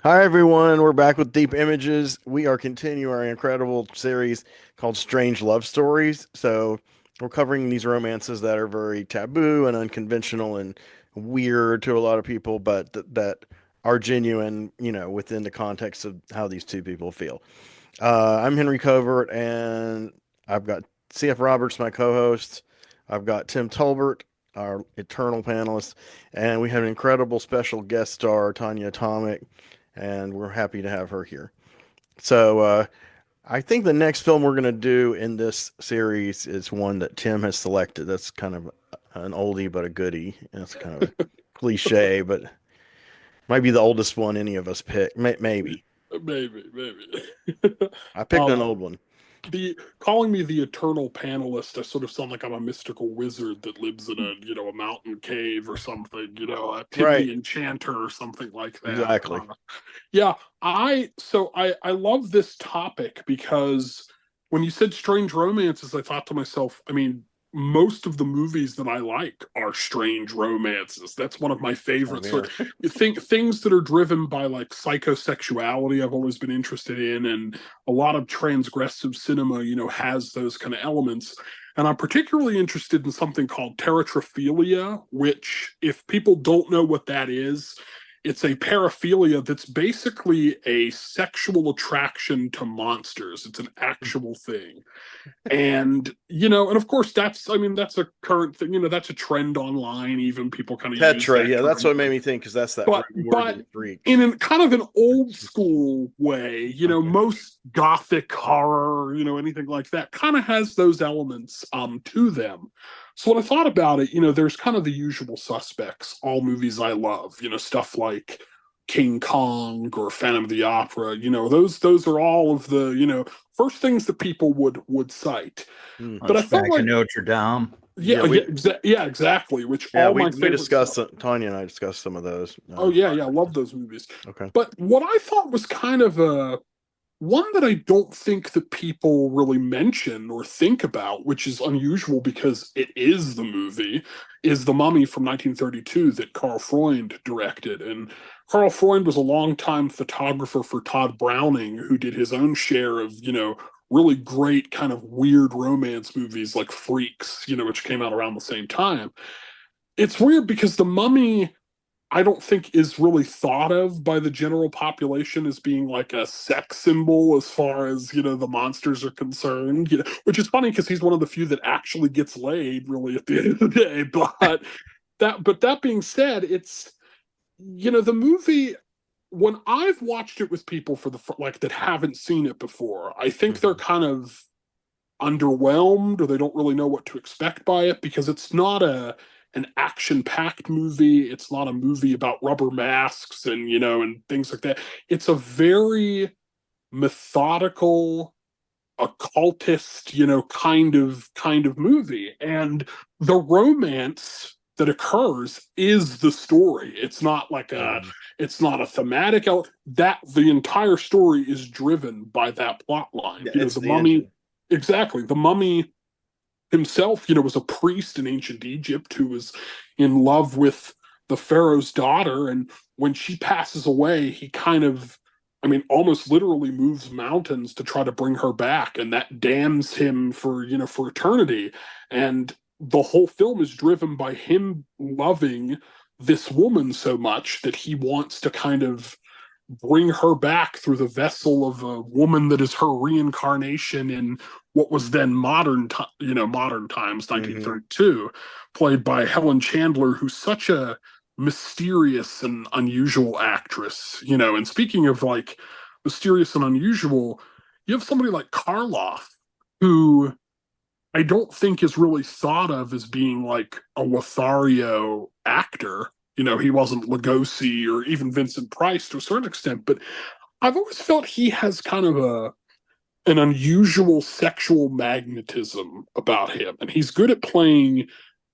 Hi everyone, we're back with Deep Images. We are continuing our incredible series called Strange Love Stories. So we're covering these romances that are very taboo and unconventional and weird to a lot of people, but that are genuine, within the context of how these two people feel. I'm Henry Covert, and I've got C.F. Roberts, my co-host. I've got Tim Tolbert, our eternal panelist, and we have an incredible special guest star, Tonjia Atomic, and we're happy to have her here. So I think the next film we're going to do in this series is one that Tim has selected. That's kind of an oldie but a goodie. It's kind of a cliche, but might be the oldest one any of us pick. Maybe Maybe. I picked an um, old one. the calling me the eternal panelist, I sort of sound like I'm a mystical wizard that lives in a mountain cave or something, Tim Right, the Enchanter or something like that. exactly. Yeah, I love this topic because when you said strange romances, I thought to myself, I mean, most of the movies that I like are strange romances. That's one of my Same favorites. So here. you think things that are driven by like psychosexuality, I've always been interested in, and a lot of transgressive cinema, has those kind of elements. And I'm particularly interested in something called teratrophilia, which, if people don't know what that is, it's a paraphilia that's basically a sexual attraction to monsters. It's an actual thing. And of course that's a current thing, that's a trend online. Even people kind of use Tetra, that yeah, that's term. what made me think because that's that But root word but in freaks. in kind of an old school way, Okay. most gothic horror, anything like that kind of has those elements to them. So when I thought about it, there's kind of the usual suspects, all movies I love, stuff like King Kong or Phantom of the Opera, those are all of the, first things that people would cite. But I felt Hunchback of like, Notre Dame. Yeah, yeah, exactly, which yeah, all we my we favorite discussed stuff. Tanya and I discussed some of those. Oh yeah, I love those movies. Okay. But what I thought was kind of a one that I don't think that people really mention or think about, which is unusual because it is the movie, is The Mummy from 1932 that Carl Freund directed. And Carl Freund was a longtime photographer for Todd Browning, who did his own share of, really great kind of weird romance movies like Freaks, which came out around the same time. It's weird because The Mummy, I don't think, is really thought of by the general population as being like a sex symbol as far as, the monsters are concerned, which is funny because he's one of the few that actually gets laid really at the end of the day. But that being said, it's, the movie, when I've watched it with people for the like that haven't seen it before, I think they're Mhm. kind of underwhelmed, or they don't really know what to expect by it, because it's not an action packed movie. It's not a movie about rubber masks and and things like that. It's a very methodical, occultist, kind of movie. And the romance that occurs is the story. It's not like a Mhm. it's not a thematic that the entire story is driven by that plot line. Yeah, it's The the mummy, engine. exactly. The mummy himself, was a priest in ancient Egypt who was in love with the pharaoh's daughter, and when she passes away, he kind of, I mean, almost literally moves mountains to try to bring her back, and that damns him for eternity. And the whole film is driven by him loving this woman so much that he wants to kind of bring her back through the vessel of a woman that is her reincarnation in what was then modern times, Hmm. 1932, played by Helen Chandler, who's such a mysterious and unusual actress. And speaking of like mysterious and unusual, you have somebody like Karloff, who I don't think is really thought of as being like a Lothario actor. He wasn't Lugosi or even Vincent Price to a certain extent, but I've always felt he has kind of an unusual sexual magnetism about him, and he's good at playing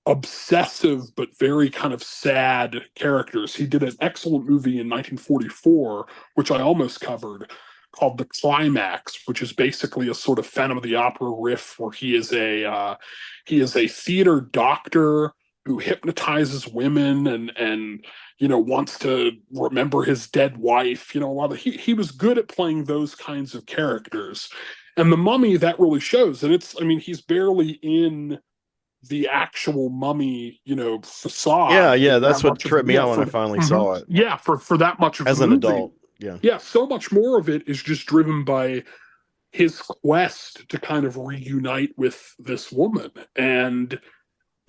obsessive but very kind of sad characters. He did an excellent movie in 1944, which I almost covered, called The Climax, which is basically a sort of Phantom of the Opera riff, where he is a theater doctor who hypnotizes women and wants to remember his dead wife. A lot of he was good at playing those kinds of characters. And the Mummy, that really shows. And it's, I mean, he's barely in the actual Mummy, Yeah, facade, yeah, that that's what much of tripped me yeah, out when I for finally saw it yeah, for that much of the as an movie. adult. Yeah. Yeah, so much more of it is just driven by his quest to kind of reunite with this woman. And,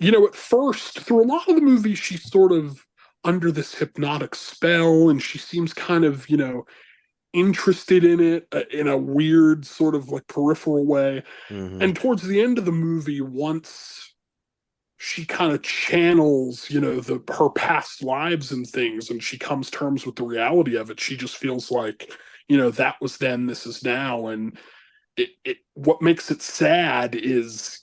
at first, through a lot of the movie, she's sort of under this hypnotic spell and she seems kind of, interested in it in a weird sort of like peripheral way. Hmm. And towards the end of the movie, once she kind of channels, her past lives and things, and she comes terms with the reality of it, she just feels like, that was then, this is now. And what makes it sad is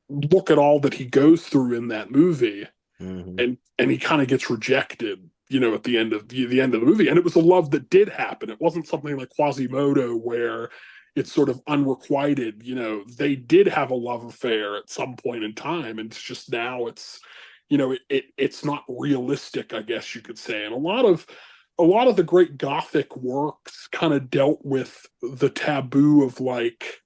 look at all that he goes through in that movie, Hmm. and he kind of gets rejected, at the end of the end of the movie. And it was a love that did happen. It wasn't something like Quasimodo where it's sort of unrequited. They did have a love affair at some point in time, and it's just now it's it's not realistic, I guess you could say. And a lot of the great Gothic works kind of dealt with the taboo of like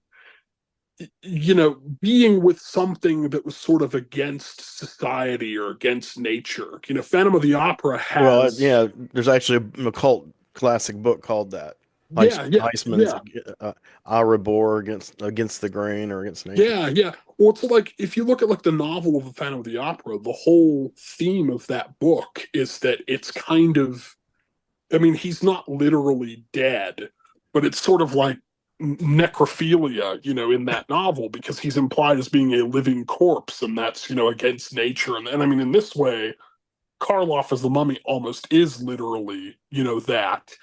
being with something that was sort of against society or against nature. Phantom of the Opera Well, has, yeah, there's actually a cult classic book called that. yeah, yeah, Heisman's yeah, Erebor against the grain or against nature. yeah, yeah. Well, it's like if you look at like the novel of the Phantom of the Opera, the whole theme of that book is that it's kind of, I mean, he's not literally dead, but it's sort of like necrophilia, in that novel because he's implied as being a living corpse, and that's, against nature. And I mean, in this way, Karloff as the Mummy almost is literally, that.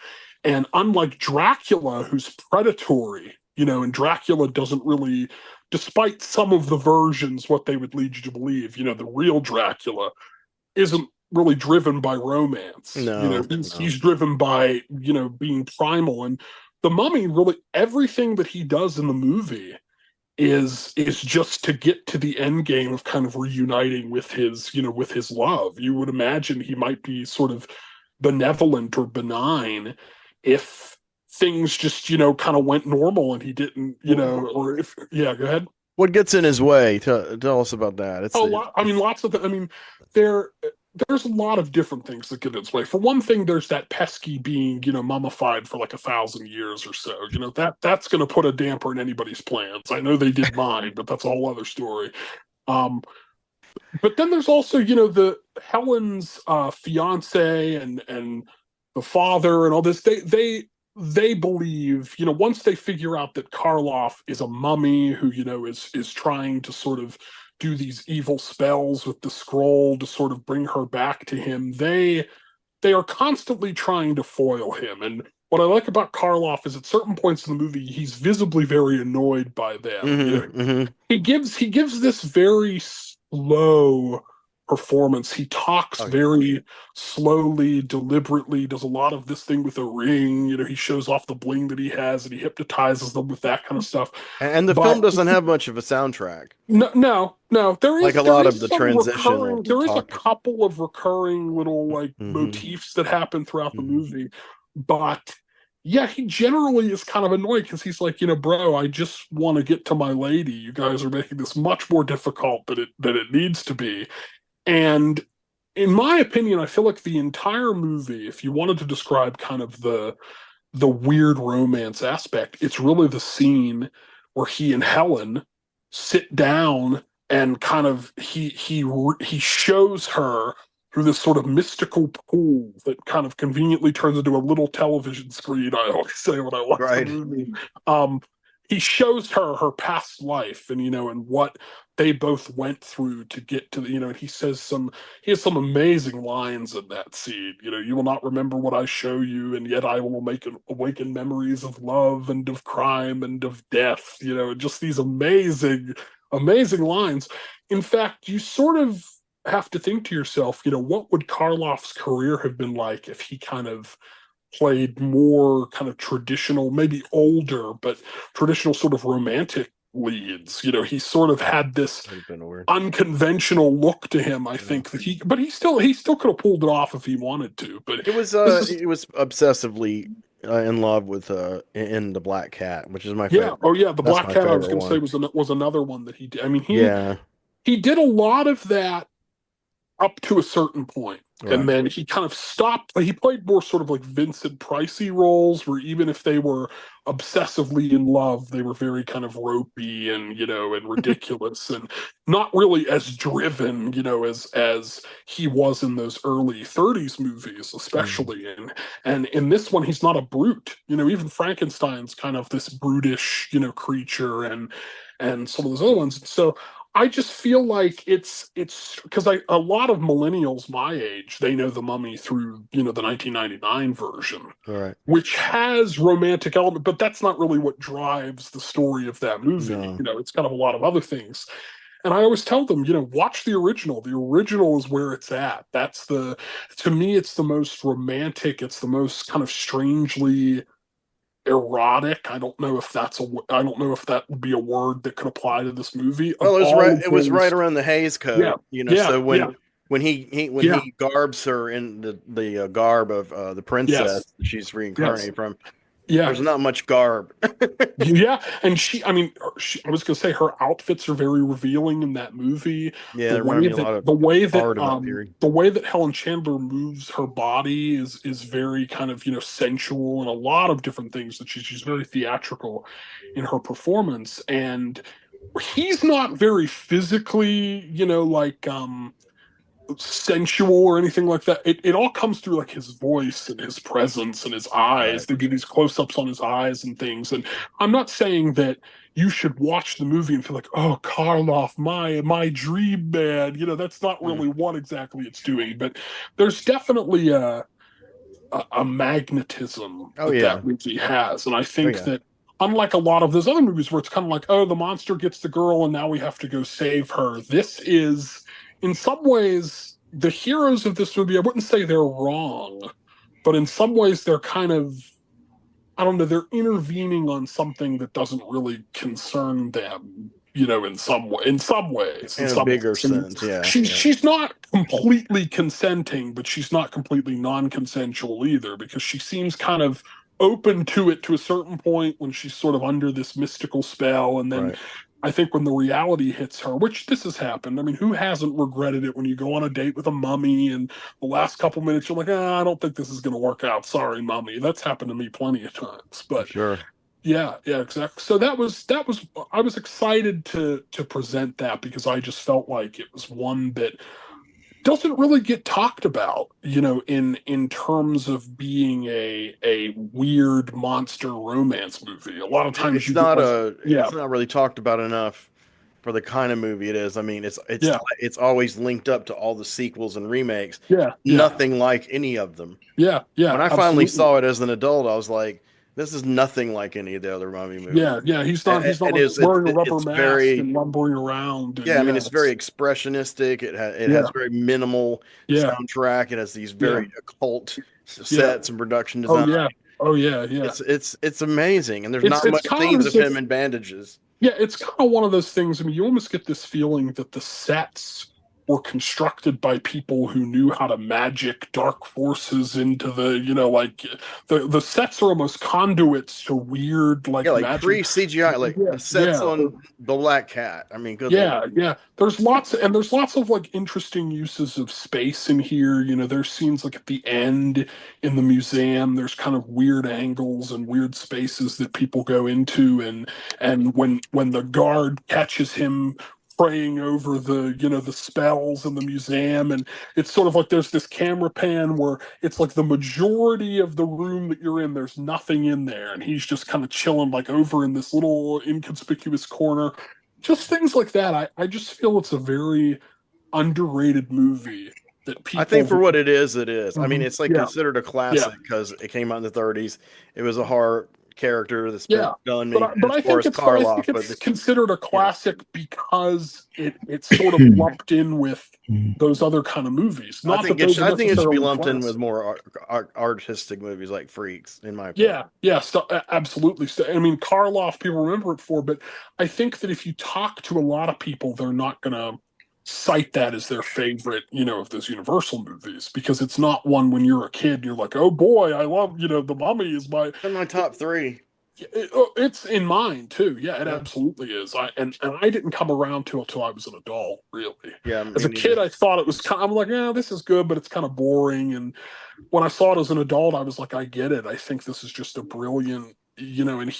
And unlike Dracula, who's predatory, and Dracula doesn't really, despite some of the versions, what they would lead you to believe, the real Dracula isn't really driven by romance. No, no. He's driven by, being primal. And the Mummy, really, everything that he does in the movie is just to get to the end game of kind of reuniting with his love. You would imagine he might be sort of benevolent or benign if things just, kind of went normal and he didn't, or if, yeah, go ahead. What gets in his way? Tell us about that. Oh, I mean, lots of I mean, there there's a lot of different things that get in its way. For one thing, there's that pesky being, mummified for like 1,000 years or so. That's going to put a damper in anybody's plans. I know they did mine, but that's a whole other story. Um, but then there's also, the Helen's fiance and the father and all this. They believe, once they figure out that Karloff is a mummy who, is trying to sort of do these evil spells with the scroll to sort of bring her back to him, they are constantly trying to foil him. And what I like about Karloff is at certain points in the movie, he's visibly very annoyed by them. Hmm. Hmm. He gives this very slow performance. He talks Oh, yeah. very slowly, deliberately, does a lot of this thing with a ring. He shows off the bling that he has and he hypnotizes them with that kind of stuff. And the film But doesn't have much of a soundtrack, no, no, no. There like is a there lot of is the some transitional recurring. There is a talking. couple of recurring little like Hmm. motifs that happen throughout the Hmm. movie, but yeah, he generally is kind of annoyed because he's like, bro, I just want to get to my lady. You guys are making this much more difficult than it needs to be. And in my opinion, I feel like the entire movie, if you wanted to describe kind of the weird romance aspect, it's really the scene where he and Helen sit down and kind of he shows her through this sort of mystical pool that kind of conveniently turns into a little television screen. I always say when I watch the Right. movie. Um, he shows her past life and and what they both went through to get to the and he has some amazing lines in that scene. You will not remember what I show you, and yet I will make awaken memories of love and of crime and of death. Just these amazing, amazing lines. In fact, you sort of have to think to yourself, what would Karloff's career have been like if he kind of played more kind of traditional, maybe older, but traditional sort of romantic leads. He sort of had this Would have been weird. unconventional look to him. I Yeah. think that but he still could have pulled it off if he wanted to. But this is It was obsessively in love with in the Black Cat, which is my yeah. favorite. Oh yeah, the That's Black my Cat. I was favorite going to say one. was another one that he did. I mean, Yeah, he did a lot of that up to a certain point. right. And then he kind of stopped. He played more sort of like Vincent Pricey roles, where even if they were obsessively in love, they were very kind of ropey and and ridiculous, and not really as driven, as he was in those early '30s movies, Mm. especially. And in this one, he's not a brute. Even Frankenstein's kind of this brutish, creature, and some of those other ones. So I just feel like it's because a lot of millennials my age, they know the Mummy through the 1999 version, All right. which has romantic element, but that's not really what drives the story of that movie. No. It's kind of a lot of other things. And I always tell them, watch the original. The original is where it's at. To me, it's the most romantic. It's the most kind of strangely erotic. I don't know if that would be a word that could apply to this movie. Of Well, it was right. all of It was right those, around the Hays yeah, Code, yeah, So yeah, when when yeah, he garbs her in the garb of the princess yes, that she's yes, reincarnated from, yeah, there's not much garb. yeah. And I mean, I was gonna say her outfits are very revealing in that movie. Yeah, it reminded me a lot of Hard in that period. The way that Helen Chandler moves her body is very kind of sensual, and a lot of different things that she's very theatrical in her performance. And he's not very physically, like sensual or anything like that. It all comes through like his voice and his presence and his eyes. Right. They do these close-ups on his eyes and things. And I'm not saying that you should watch the movie and feel like, oh, Karloff, my dream man. That's not Mm. really what exactly it's doing. But there's definitely a magnetism Oh that yeah. that movie has. And I Oh think yeah. that unlike a lot of those other movies where it's kind of like, oh, the monster gets the girl and now we have to go save her. This is, in some ways, the heroes of this movie, I wouldn't say they're wrong, but in some ways they're kind of, I don't know, they're intervening on something that doesn't really concern them. In some ways, In a bigger and sense, yeah, she's yeah. she's not completely consenting, but she's not completely non-consensual either, because she seems kind of open to it to a certain point when she's sort of under this mystical spell, and then Right. I think when the reality hits her, which this has happened. I mean, who hasn't regretted it when you go on a date with a mummy and the last couple minutes you're like, I don't think this is going to work out. Sorry, mummy. That's happened to me plenty of times. But Sure. yeah, yeah, exactly. So that was I was excited to present that, because I just felt like it was one that doesn't really get talked about, in terms of being a weird monster romance movie. A lot of times It's you get not like, a yeah, it's not really talked about enough for the kind of movie it is. I mean, yeah, it's always linked up to all the sequels and remakes. yeah, yeah, Nothing like any of them. yeah, When yeah, I finally absolutely. saw it as an adult, I was like, this is nothing like any of the other Mummy movies. Yeah, yeah. He's not It like is wearing a rubber it's mask very and lumbering around, and yeah, I mean yeah, it's very expressionistic. It yeah, has very minimal yeah, soundtrack. It has these yeah, very occult yeah. sets and production Oh design. yeah, oh yeah, yeah. It's amazing, and there's It's not it's much kind of scenes of as him if in bandages. Yeah, it's kind of one of those things. I mean, you almost get this feeling that the sets were constructed by people who knew how to magic dark forces into like the sets are almost conduits to weird Yeah, like like magic. pre CGI, like Yeah, the sets yeah. on the Black Cat. I mean, good lord. Yeah, yeah. There's lots of like interesting uses of space in here. There's scenes like at the end in the museum. There's kind of weird angles and weird spaces that people go into, and when the guard catches him praying over the spells in the museum, and it's sort of like there's this camera pan where it's like the majority of the room that you're in, there's nothing in there, and he's just kind of chilling like over in this little inconspicuous corner. Just things like that. I just feel it's a very underrated movie that I think people. for what it is, it is. I mean, Mhm. it's like Yeah, considered a yeah, classic because it came out in the 30s. It was a horror character that's been yeah. done But many as far as I think Karloff, but it's considered a yeah, classic because it's sort of lumped in with Mhm. those other kind of movies. I Not think that those are I think it should be necessarily lumped in with classic. more artistic movies like Freaks, in my opinion. Yeah, yeah, absolutely. I mean, Karloff, people remember it for, but I think that if you talk to a lot of people, they're not going to cite that as their favorite, of those Universal movies, because it's not one when you're a kid, you're like, oh boy, I love, The Mummy is my. In my top three. It's in mine too. Yeah, it Yeah, absolutely is. And I didn't come around till I was an adult, really. yeah, As me a kid, neither. I thought it was I'm like, yeah, this is good, but it's kind of boring. And when I saw it as an adult, I was like, I get it. I think this is just a brilliant, and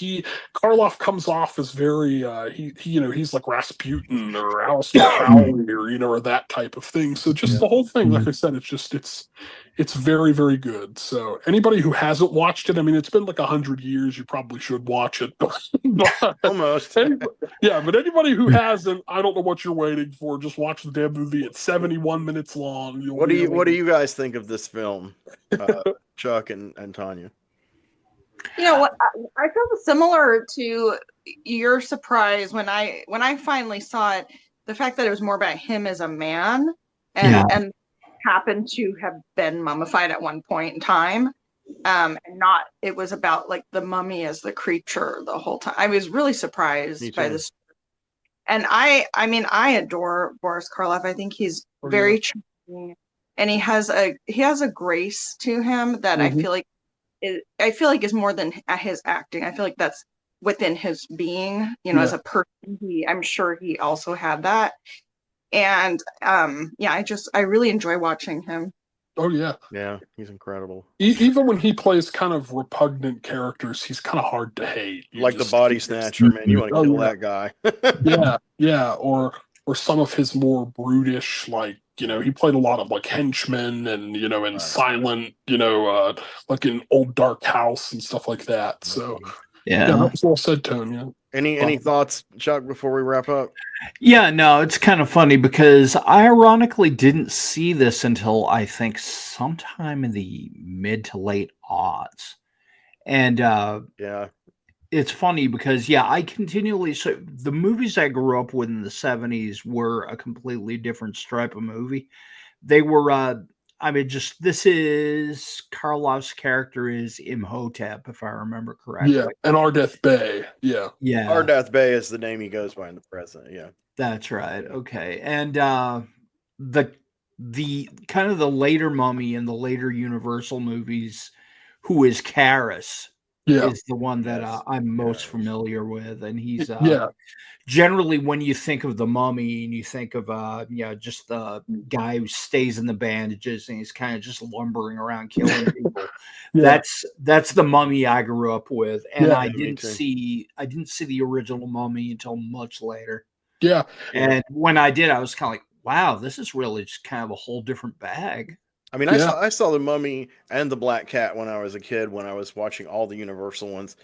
Karloff comes off as very, he's like Rasputin or Aleister Crowley or that type of thing. So just Yeah. the whole thing, like Mhm. I said, it's very, very good. So anybody who hasn't watched it, I mean, it's been like 100 years. You probably should watch it, but Almost. yeah, but anybody who hasn't, I don't know what you're waiting for. Just watch the damn movie. It's 71 minutes long. You'll What do really. you guys think of this film, Chuck and Tanya? What I feel similar to your surprise when I finally saw it, the fact that it was more about him as a man Yeah. and happened to have been mummified at one point in time. And not it was about like the mummy as the creature the whole time. I was really Me surprised by too. this. And I adore Boris Karloff. I think he's Oh, yeah. very charming, and he has a grace to him that Mhm. I feel like is more than his acting. I feel like that's within his being, Yeah. as a person. I'm sure he also had that. And yeah, I really enjoy watching him. Oh yeah. Yeah, he's incredible. Even when he plays kind of repugnant characters, he's kind of hard to hate. Like the body snatcher, man. You want to Oh, kill yeah. that guy. Yeah, yeah, or some of his more brutish, like he played a lot of like henchmen and in Right. Silent, like in Old Dark House and stuff like that. So yeah, Yeah. that was well said, Tone. Yeah. Any thoughts, Chuck, before we wrap up? Yeah, no, it's kind of funny because I ironically didn't see this until I think sometime in the mid to late aughts. And Yeah. it's funny because I continually so the movies I grew up with in the 70s were a completely different stripe of movie. They were I mean just this is Karloff's character is Imhotep, if I remember Yeah, correctly. and Ardeth Bay. Yeah. Yeah, Ardath Bay is the name he goes by in the present. Yeah. that's right. Okay. And the kind of the later Mummy and the later Universal movies, who is Karras, Yeah. is the one that Yes. I'm most Yes. familiar with, and he's Yeah. generally when you think of the Mummy and you think of just the guy who stays in the bandages and he's kind of just lumbering around killing people. Yeah. That's the Mummy I grew up with, and Yeah. I Yeah, me didn't too. see the original Mummy until much later. Yeah. Yeah. And when I did, I was kind of like, wow, this is really just kind of a whole different bag. I mean, Yeah. I saw the Mummy and the Black Cat when I was a kid when I was watching all the Universal ones,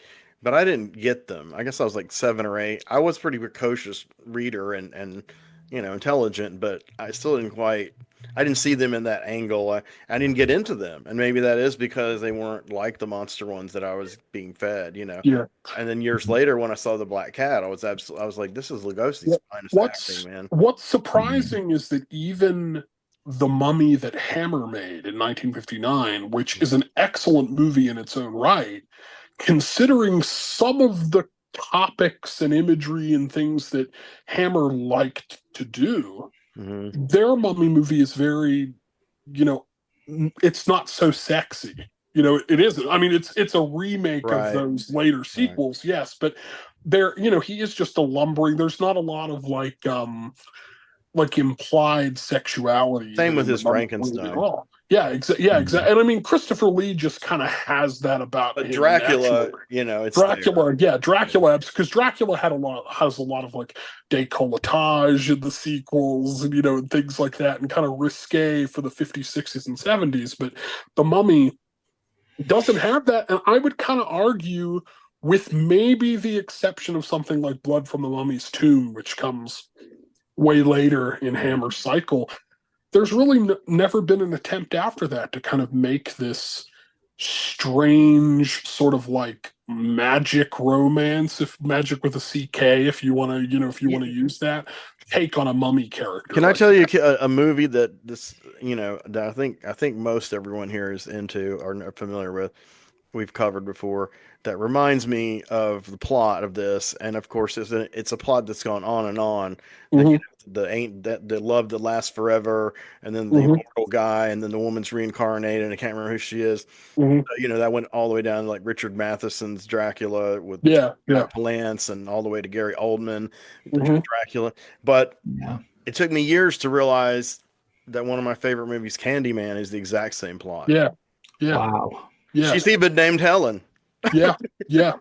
but I didn't get them. I guess I was like 7 or 8. I was pretty precocious reader and intelligent, but I still didn't quite. I didn't see them in that angle. I didn't get into them, and maybe that is because they weren't like the monster ones that I was being fed. Yeah. And then years later, when I saw the Black Cat, I was like, this is Lugosi's Yeah. finest acting, man. What's surprising is that even the Mummy that Hammer made in 1959, which is an excellent movie in its own right, considering some of the topics and imagery and things that Hammer liked to do, Hmm. their Mummy movie is very, it's not so sexy. It isn't. I mean, it's a remake of Right. those later sequels, yes, but there, he is just a lumbering. There's not a lot of like implied sexuality. Same even with in the his Mummy Frankenstein. at all. Yeah, exactly. Yeah, exactly. And I mean, Christopher Lee just kind of has that about But him Dracula, naturally. it's there. Dracula, yeah, Dracula, because Dracula has a lot of like décolletage in the sequels, and and things like that, and kind of risque for the 50s, 60s, and 70s. But the Mummy doesn't have that, and I would kind of argue, with maybe the exception of something like Blood from the Mummy's Tomb, which comes way later in Hammer's cycle, there's really never been an attempt after that to kind of make this strange sort of like magic romance, if magic with a CK, if you want to, if you want to use that. take on a mummy character. Can I like tell you that. a movie that this, that I think most everyone here is into or are familiar with, we've covered before, that reminds me of the plot of this, and of course it's a plot that's gone on and on. That Hmm. the ain't that the love that lasts forever, and then the Hmm. immortal guy, and then the woman's reincarnated, and I can't remember who she is. Hmm. That went all the way down to like Richard Matheson's Dracula with Yeah, yeah. Jack Palance, and all the way to Gary Oldman, the Hmm. Dracula. But Yeah. it took me years to realize that one of my favorite movies, Candyman, is the exact same plot. Yeah, yeah, Wow. yeah. She's even named Helen. Yeah, yeah,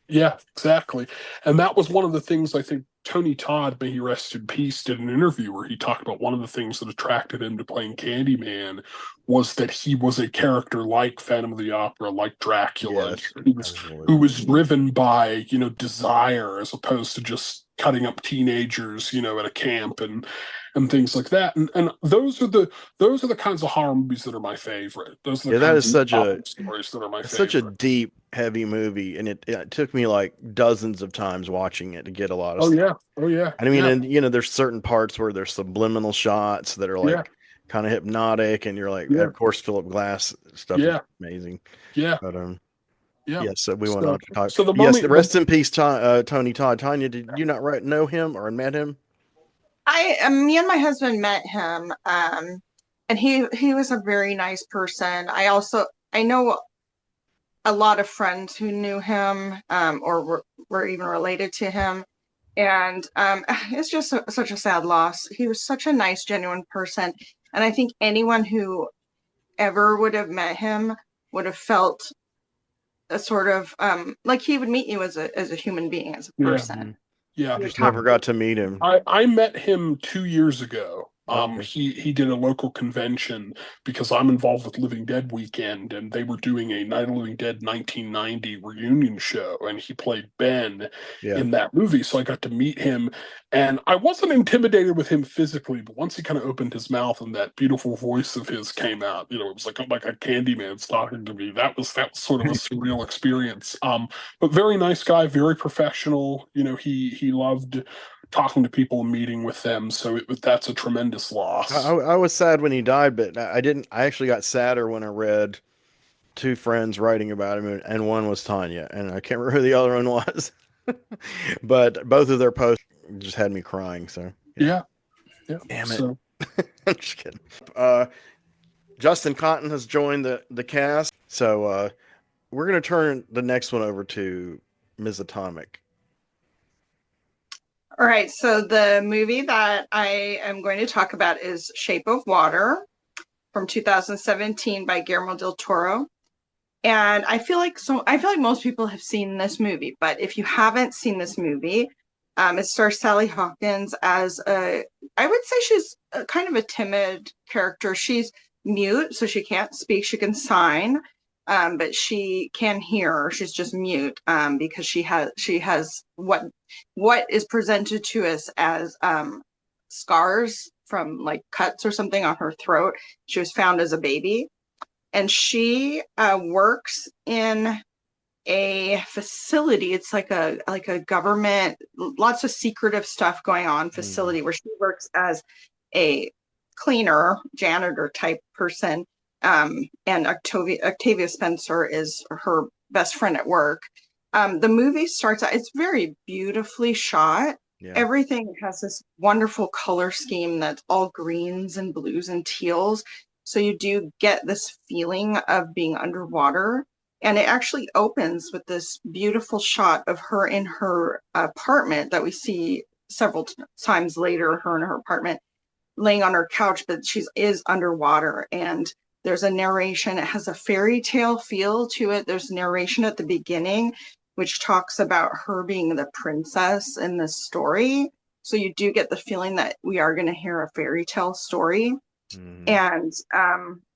yeah, exactly. And that was one of the things I think Tony Todd, may he rest in peace, did an interview where he talked about one of the things that attracted him to playing Candyman was that he was a character like Phantom of the Opera, like Dracula, Yes, who absolutely. was driven by, desire as opposed to just cutting up teenagers, at a camp and things like that. And those are the kinds of horror movies that are my favorite. Those are the Yeah, that kinds is of such a novel stories that are my it's such a favorite. deep, heavy movie, and it took me like dozens of times watching it to get a lot of Oh stuff. yeah. Oh yeah. I mean, Yeah. and there's certain parts where there's subliminal shots that are Yeah. like kind of hypnotic, and you're like, and Yeah. of course, Philip Glass stuff is Yeah. amazing. Yeah. But Yeah. yes, so we went on So to talk. so the Yes, mummy the rest in peace, Tony Todd. Tanya, did you not know him or met him? Me and my husband met him, and he was a very nice person. I know a lot of friends who knew him, or were even related to him, and it's just such a sad loss. He was such a nice, genuine person, and I think anyone who ever would have met him would have felt a sort of like he would meet you as a human being, as a yeah. person. Yeah. He would Just talk. never got to meet him. I met him 2 years ago. Okay. He did a local convention because I'm involved with Living Dead Weekend, and they were doing a Night of the Living Dead 1990 reunion show, and he played Ben Yeah. in that movie. So I got to meet him, and I wasn't intimidated with him physically, but once he kind of opened his mouth and that beautiful voice of his came out, it was like, oh my God, Candyman's talking to me. That was sort of a surreal experience. But very nice guy, very professional. He loved talking to people and meeting with them. So that's a tremendous loss. I was sad when he died, but I didn't. I actually got sadder when I read two friends writing about him, and one was Tanya, and I can't remember who the other one was, but both of their posts just had me crying. So yeah, Yeah, yeah. damn it. So I'm just kidding. Justin Cotton has joined the cast, so we're gonna turn the next one over to Ms. Atomic. All right, so the movie that I am going to talk about is Shape of Water from 2017 by Guillermo del Toro. And I feel like most people have seen this movie, but if you haven't seen this movie, it stars Sally Hawkins as I would say she's kind of a timid character. She's mute, so she can't speak. She can sign, but she can hear. She's just mute because she has what is presented to us as scars from like cuts or something on her throat. She was found as a baby, and she works in a facility. It's like a government, lots of secretive stuff going on facility where she works as a cleaner, janitor type person. And Octavia Spencer is her best friend at work. The movie starts out, it's very beautifully shot. Yeah. Everything has this wonderful color scheme that's all greens and blues and teals. So you do get this feeling of being underwater. And it actually opens with this beautiful shot of her in her apartment that we see several times later, her in her apartment, laying on her couch, but she is underwater. And there's a narration. It has a fairy tale feel to it. There's narration at the beginning, which talks about her being the princess in this story. So you do get the feeling that we are going to hear a fairy tale story. And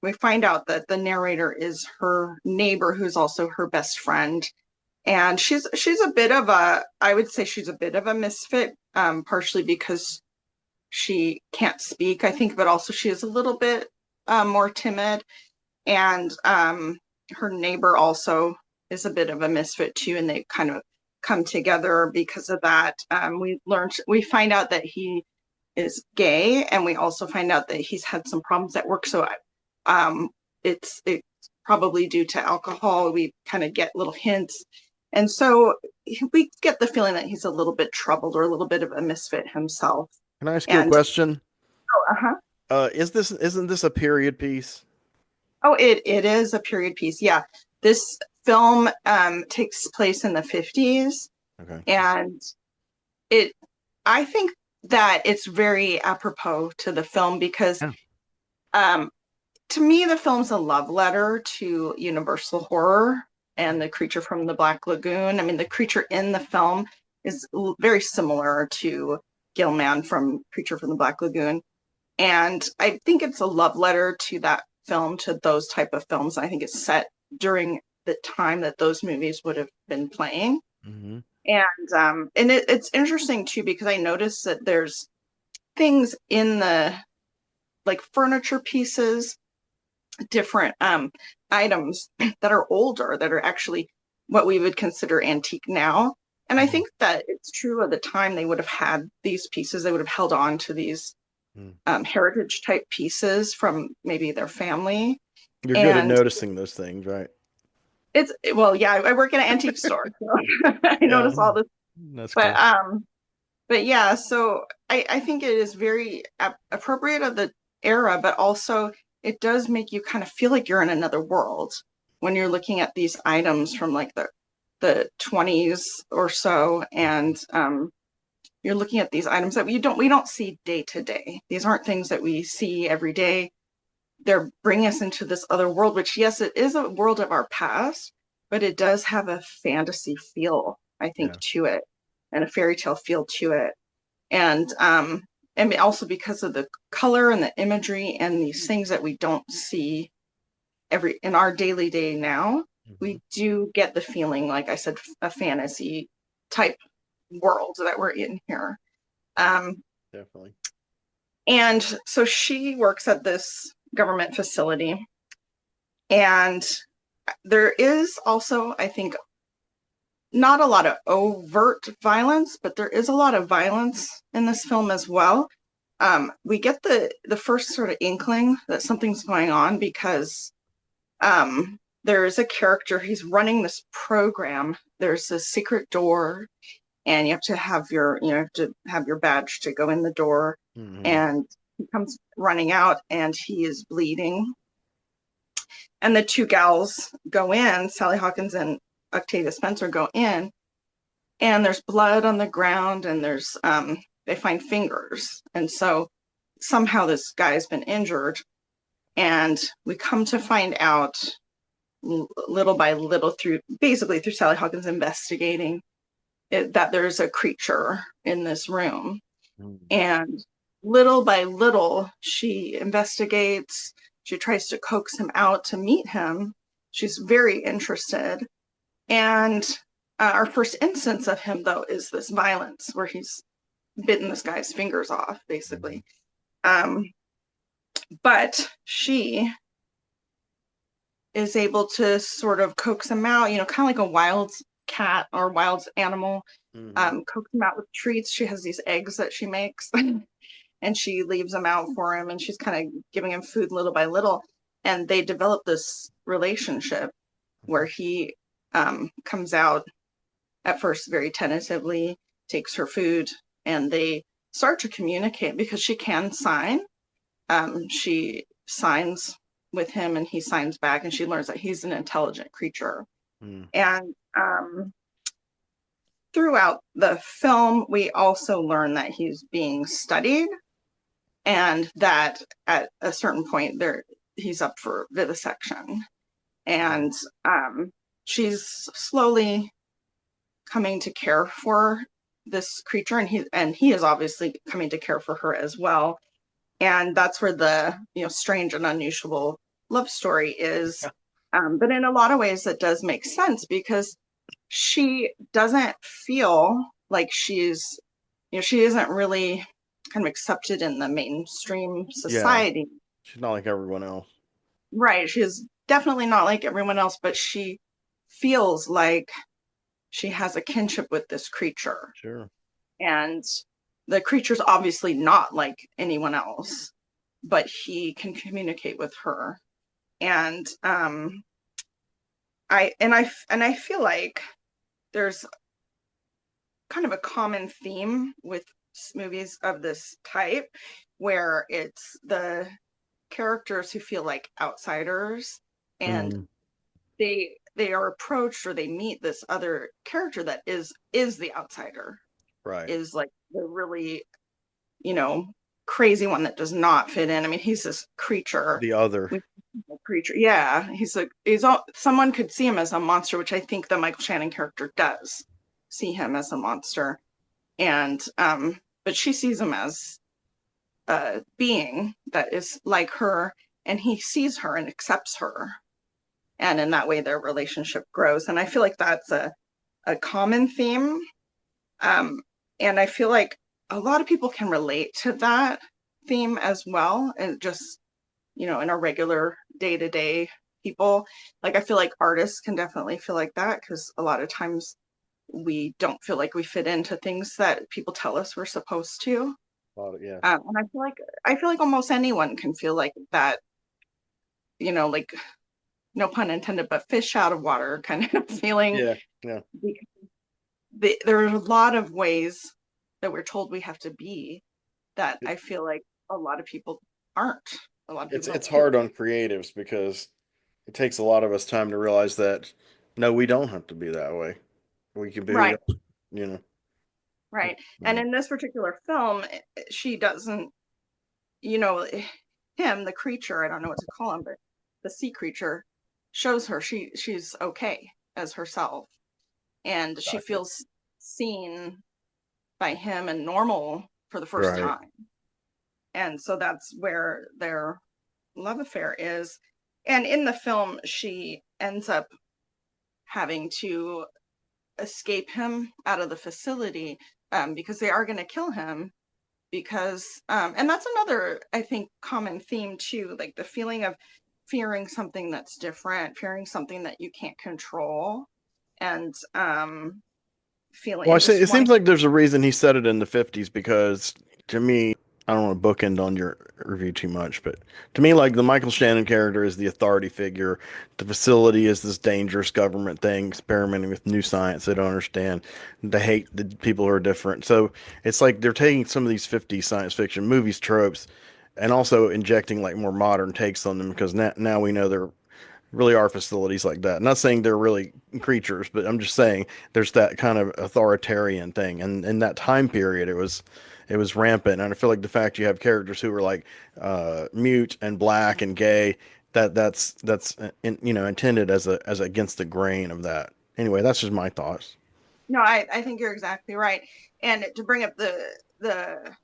we find out that the narrator is her neighbor, who's also her best friend. And she's a bit of a, I would say she's a bit of a misfit, partially because she can't speak, I think, but also she is a little bit more timid. And her neighbor also is a bit of a misfit too, and they kind of come together because of that. We find out that he is gay, and we also find out that he's had some problems at work. So it's probably due to alcohol. We kind of get little hints, and so we get the feeling that he's a little bit troubled or a little bit of a misfit himself. Can I ask you a And question? uh-huh. Isn't this a period piece? Oh, it is a period piece. Yeah, this film takes place in the 50s, Okay. and it I think that it's very apropos to the film because Yeah. to me the film's a love letter to Universal horror and the creature from the Black Lagoon. I mean, the creature in the film is very similar to Gilman from Creature from the Black Lagoon, and I think it's a love letter to that film, to those type of films. I think it's set during the time that those movies would have been playing. Mm-hmm. And it's interesting too because I noticed that there's things in the like furniture pieces, different items that are older that are actually what we would consider antique now. And I think that it's true of the time they would have had these pieces, they would have held on to these heritage type pieces from maybe their family. You're good at And noticing those things, right? it's, well, yeah, I work in an antique store, so I Yeah, notice all this. that's But cool. but yeah, so I think it is very appropriate of the era, but also it does make you kind of feel like you're in another world when you're looking at these items from like the 20s or so, and you're looking at these items that we don't see day to day. These aren't things that we see every day. They're bringing us into this other world, which, yes, it is a world of our past, but it does have a fantasy feel, I think, Yeah. to it, and a fairy tale feel to it. And also because of the color and the imagery and these things that we don't see every in our daily day now, we do get the feeling, like I said, a fantasy type world that we're in here. Definitely. And so she works at this government facility, and there is also, I think, not a lot of overt violence, but there is a lot of violence in this film as well. We get the first sort of inkling that something's going on because there's a character, he's running this program. There's a secret door, and you have to have your badge to go in the door. And he comes running out, and he is bleeding. And the two gals go in, Sally Hawkins and Octavia Spencer go in, and there's blood on the ground, and there's they find fingers, and so somehow this guy's been injured, and we come to find out little by little through Sally Hawkins investigating that there's a creature in this room. And little by little she investigates, she tries to coax him out to meet him. She's very interested. And our first instance of him, though, is this violence where he's bitten this guy's fingers off, basically. But she is able to sort of coax him out, kind of like a wild cat or wild animal, coax him out with treats. She has these eggs that she makes, and she leaves them out for him, and she's kind of giving him food little by little. And they develop this relationship where he comes out at first very tentatively, takes her food, and they start to communicate because she can sign. She signs with him, and he signs back, and she learns that he's an intelligent creature. And throughout the film, we also learn that he's being studied, and that at a certain point he's up for vivisection. And she's slowly coming to care for this creature, and he is obviously coming to care for her as well. And that's where the strange and unusual love story is. But in a lot of ways that does make sense because she doesn't feel like she isn't really kind of accepted in the mainstream society. Yeah, she's not like everyone else. Right. She is definitely not like everyone else, but she feels like she has a kinship with this creature. Sure. And the creature's obviously not like anyone else, but he can communicate with her. And I feel like there's kind of a common theme with movies of this type, where it's the characters who feel like outsiders, and Mm, they are approached, or they meet this other character that is the outsider, right. is like the really, you know, crazy one that does not fit in. I mean, he's this creature. The other. Creature, yeah. He's all, someone could see him as a monster, which I think the Michael Shannon character does see him as a monster. And but she sees him as a being that is like her, and he sees her and accepts her. And in that way their relationship grows. And I feel like that's a common theme. And I feel like a lot of people can relate to that theme as well, and just, you know, in our regular day-to-day people. Like, I feel like artists can definitely feel like that, because a lot of times we don't feel like we fit into things that people tell us we're supposed to. Yeah. And I feel like almost anyone can feel like that, you know, like, no pun intended, but fish out of water kind of feeling. Yeah. Yeah. There are a lot of ways that we're told we have to be, that I feel like a lot of people aren't. A lot of people It's don't feel. hard on creatives because it takes a lot of us time to realize that no, we don't have to be that way. We can be who we Right, are, you know. right. And Mm. in this particular film, she doesn't, you know, him, the creature, I don't know what to call him, but the sea creature shows her she's okay as herself, and she Gotcha. feels seen by him and normal for the first Right. time. And so that's where their love affair is. And in the film, she ends up having to escape him out of the facility, because they are going to kill him. Because, and that's another, I think, common theme too, like the feeling of fearing something that's different, fearing something that you can't control, and feeling Well, I and say just it seems wanting. like there's a reason he said it in the 50s because to me, I don't want to bookend on your review too much, but to me, like the Michael Shannon character is the authority figure. The facility is this dangerous government thing experimenting with new science they don't understand. They hate the people who are different. So it's like they're taking some of these 50s science fiction movies tropes and also injecting like more modern takes on them because now we know they're really are facilities like that. I'm not saying they're really creatures, but I'm just saying there's that kind of authoritarian thing. And in that time period, it was rampant. And I feel like the fact you have characters who are like mute and black and gay, that's intended as against the grain of that. Anyway, that's just my thoughts. No, I think you're exactly right. And to bring up the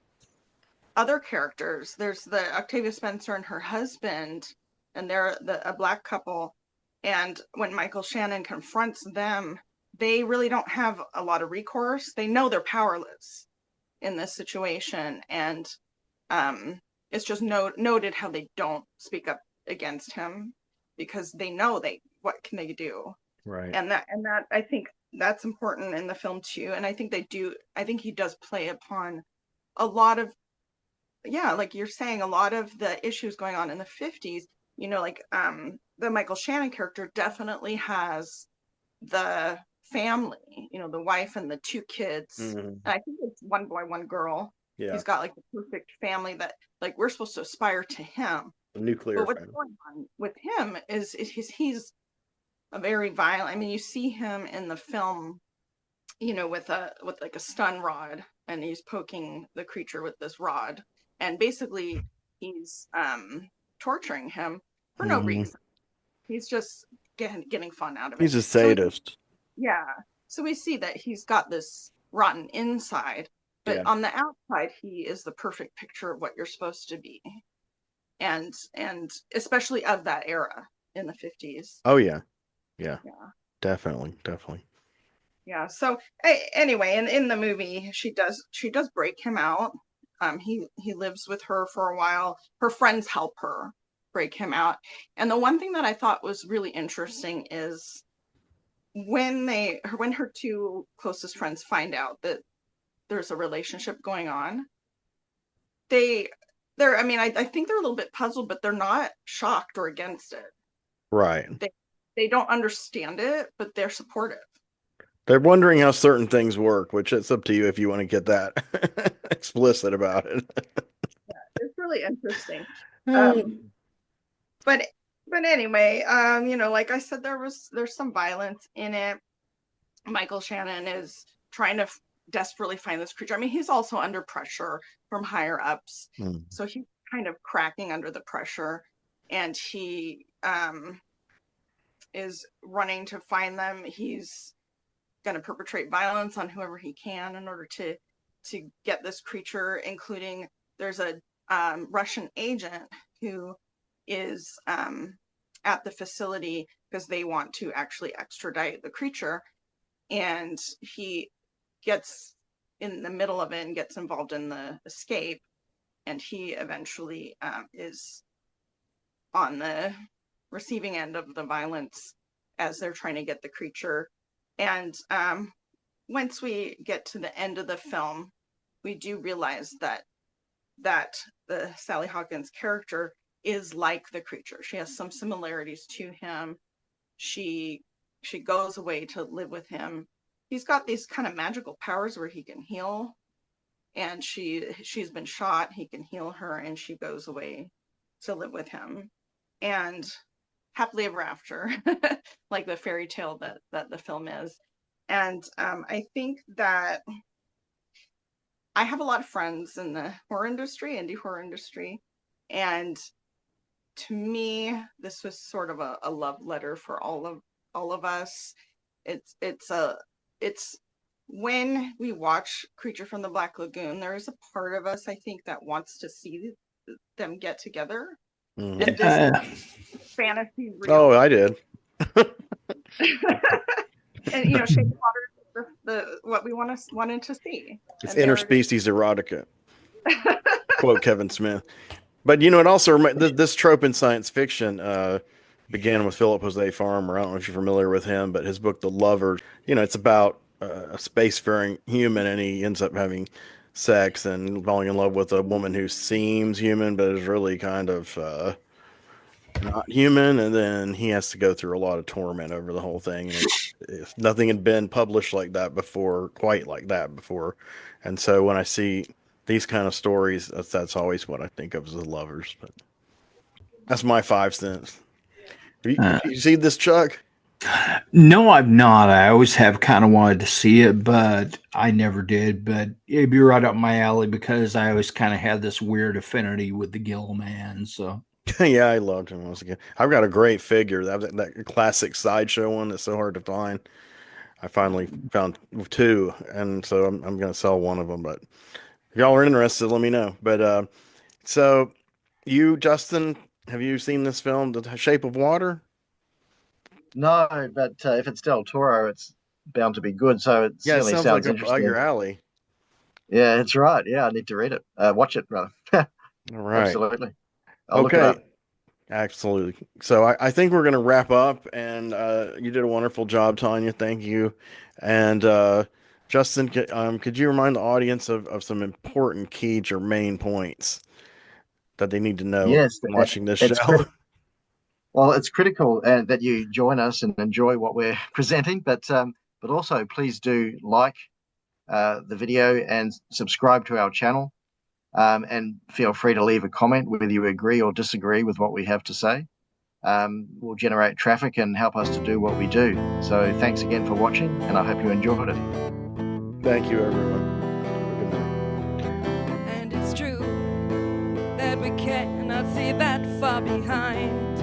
other characters, there's the Octavia Spencer and her husband, and they're a black couple. And when Michael Shannon confronts them, they really don't have a lot of recourse. They know they're powerless in this situation, and it's just noted how they don't speak up against him, because they know what can they do. Right. And that I think that's important in the film too. And I think he does play upon a lot of, yeah, like you're saying, a lot of the issues going on in the 50s. You know, like the Michael Shannon character definitely has the family, you know, the wife and the two kids. Hmm. And I think it's one boy, one girl. Yeah. He's got like the perfect family that, like, we're supposed to aspire to him. The nuclear But what's family. going on with him is he's a very violent. I mean, you see him in the film, you know, with like a stun rod, and he's poking the creature with this rod, and basically he's torturing him for no Hmm. reason. He's just getting fun out of it. He's a So sadist. yeah, so we see that he's got this rotten inside, but Yeah. on the outside he is the perfect picture of what you're supposed to be, and especially of that era in the 50s. Oh yeah. Yeah. Yeah. Definitely. Definitely. Yeah. So anyway, and in the movie, she does break him out. He lives with her for a while. Her friends help her break him out. And the one thing that I thought was really interesting is when her two closest friends find out that there's a relationship going on. I mean, I think they're a little bit puzzled, but they're not shocked or against it. Right. They don't understand it, but they're supportive. They're wondering how certain things work, which it's up to you if you want to get that explicit about it. It's really interesting. But anyway, like I said, there's some violence in it. Michael Shannon is trying to desperately find this creature. I mean, he's also under pressure from higher ups, so he's kind of cracking under the pressure, and he is running to find them. He's going to perpetrate violence on whoever he can in order to get this creature, including there's a Russian agent who is at the facility because they want to actually extradite the creature, and he gets in the middle of it and gets involved in the escape, and he eventually is on the receiving end of the violence as they're trying to get the creature. And once we get to the end of the film, we do realize that the Sally Hawkins character is like the creature. She has some similarities to him. She goes away to live with him. He's got these kind of magical powers where he can heal, and she's been shot. He can heal her, and she goes away to live with him, and happily ever after, like the fairy tale that the film is. And I think that I have a lot of friends in the horror industry, indie horror industry, and to me, this was sort of a love letter for all of us. It's when we watch Creature from the Black Lagoon, there is a part of us, I think, that wants to see them get together. And this fantasy real. Oh, I did. And Shape of Water is the what we wanted to see. It's interspecies erotica. Quote Kevin Smith. But it also this trope in science fiction began with Philip Jose Farmer. I don't know if you're familiar with him, but his book The Lover, it's about a spacefaring human, and he ends up having sex and falling in love with a woman who seems human but is really kind of not human, and then he has to go through a lot of torment over the whole thing. And nothing had been published like that before, quite like that before. And so when I see these kind of stories, that's always what I think of as The Lovers. But that's my 5 cents. Have you seen this, Chuck? No, I've not. I always have kind of wanted to see it, but I never did. But it'd be right up my alley because I always kind of had this weird affinity with the Gill Man. So yeah, I loved him once again. I've got a great figure. That classic Sideshow one that's so hard to find. I finally found 2, and so I'm going to sell one of them. But if y'all are interested, let me know. But so you, Justin, have you seen this film, The Shape of Water? No, but if it's Del Toro, it's bound to be good. So it certainly sounds sounds like interesting. up your alley. Yeah, it's right. Yeah, I need to read it. Watch it, rather. All right. Absolutely. I'll look it Okay. up. Absolutely. So I think we're going to wrap up, and you did a wonderful job, Tanya. Thank you. And Justin, could you remind the audience of some important key germane points that they need to know watching this show? Well, it's critical that you join us and enjoy what we're presenting, but also please do like the video and subscribe to our channel, and feel free to leave a comment whether you agree or disagree with what we have to say. Will generate traffic and help us to do what we do. So thanks again for watching, and I hope you enjoyed it. Thank you, everyone. Good night. And it's true that we cannot see that far behind.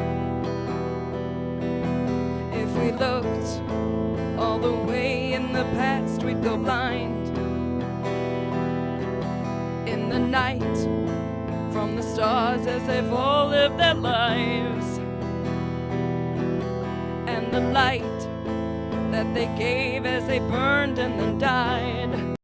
If we looked all the way in the past, we'd go blind. In the night, from the stars as they've all lived their lives, and the light that they gave as they burned and then died.